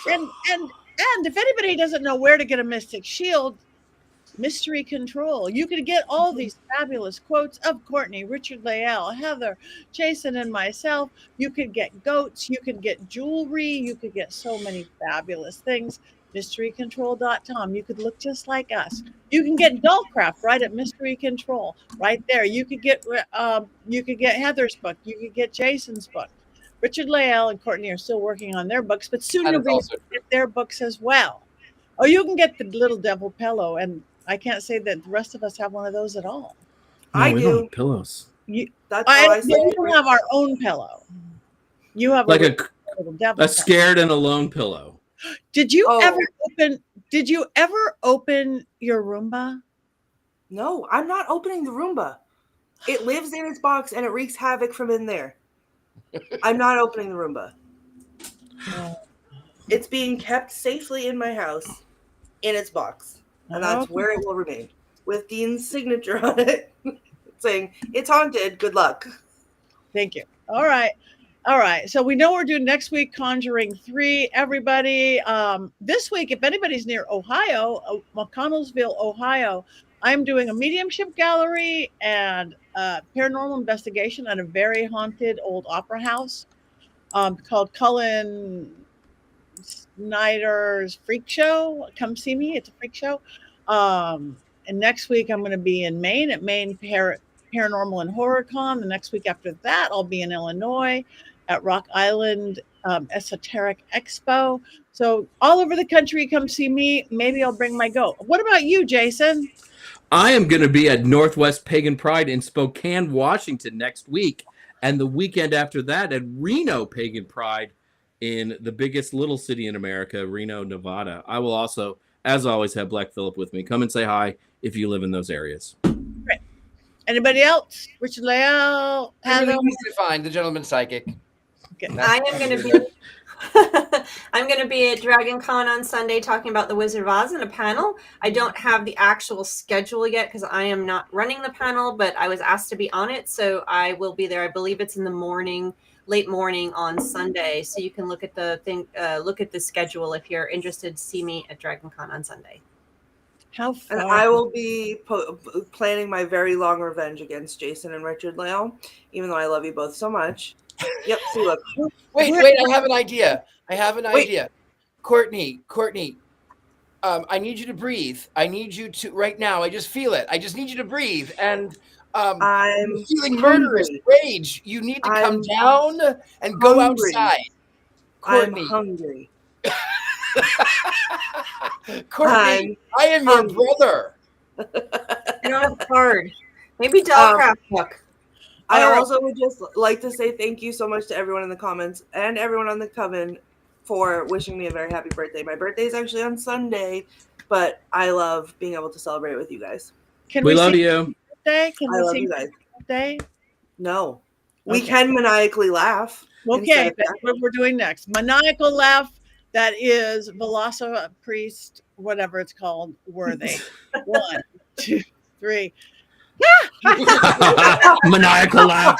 A: if anybody doesn't know where to get a Mystic Shield, Mystery Control. You could get all these fabulous quotes of Courtney, Richard-Lael, Heather, Jason, and myself. You could get goats. You could get jewelry. You could get so many fabulous things. MysteryControl.com. You could look just like us. You can get Dollcraft right at Mystery Control, right there. You could get Heather's book. You could get Jason's book. Richard-Lael and Courtney are still working on their books, but soon you'll be able to get their books as well. Oh, you can get the Little Devil pillow, and I can't say that the rest of us have one of those at all.
D: No,
B: I
D: we
B: do.
D: don't have pillows.
A: We don't have our own pillow. You have
D: like
A: a Little Devil
D: scared and alone pillow.
A: Did you ever open your Roomba?
B: No, I'm not opening the Roomba. It lives in its box and it wreaks havoc from in there. I'm not opening the Roomba. It's being kept safely in my house in its box. And that's where it will remain. With Dean's signature on it saying, it's haunted, good luck.
A: Thank you. All right. So we know we're doing next week Conjuring 3. Everybody, this week, if anybody's near Ohio, McConnellsville, Ohio, I'm doing a mediumship gallery and paranormal investigation at a very haunted old opera house called Cullen Snyder's Freak Show. Come see me. It's a freak show. And next week I'm going to be in Maine at Maine Paranormal and Horror Con. The next week after that, I'll be in Illinois at Rock Island Esoteric Expo. So all over the country, come see me. Maybe I'll bring my goat. What about you, Jason?
D: I am going to be at Northwest Pagan Pride in Spokane, Washington next week. And the weekend after that at Reno Pagan Pride in the biggest little city in America, Reno, Nevada. I will also, as always, have Black Phillip with me. Come and say hi if you live in those areas.
A: Great. Anybody else? Richard-Lael?
C: Really easy to find, the Gentleman Psychic.
A: Okay.
E: I am going to be I'm going to be at Dragon Con on Sunday talking about the Wizard of Oz in a panel. I don't have the actual schedule yet because I am not running the panel, but I was asked to be on it, so I will be there. I believe it's in the morning, late morning on Sunday, so you can look at the schedule if you're interested to see me at Dragon Con on Sunday.
A: How far?
B: And I will be planning my very long revenge against Jason and Richard-Lael, even though I love you both so much. Yep, see, look.
C: Wait, I have an idea. Courtney, I need you to breathe. I need you to, right now, I just feel it. I just need you to breathe. And
B: I'm
C: you're feeling murderous rage. You need to come down and go outside. Courtney.
B: I'm hungry.
C: Courtney, I am your brother.
E: I don't have a card. Maybe Dollcraft book.
B: I also would just like to say thank you so much to everyone in the comments and everyone on the Coven for wishing me a very happy birthday. My birthday is actually on Sunday, but I love being able to celebrate with you guys.
D: We love you.
A: Birthday?
B: I love you guys.
A: Birthday?
B: No. We can maniacally laugh.
A: Okay, that's what we're doing next. Maniacal laugh. That is VelociPastor, whatever it's called, worthy. 1, 2, 3.
D: Maniacal laugh.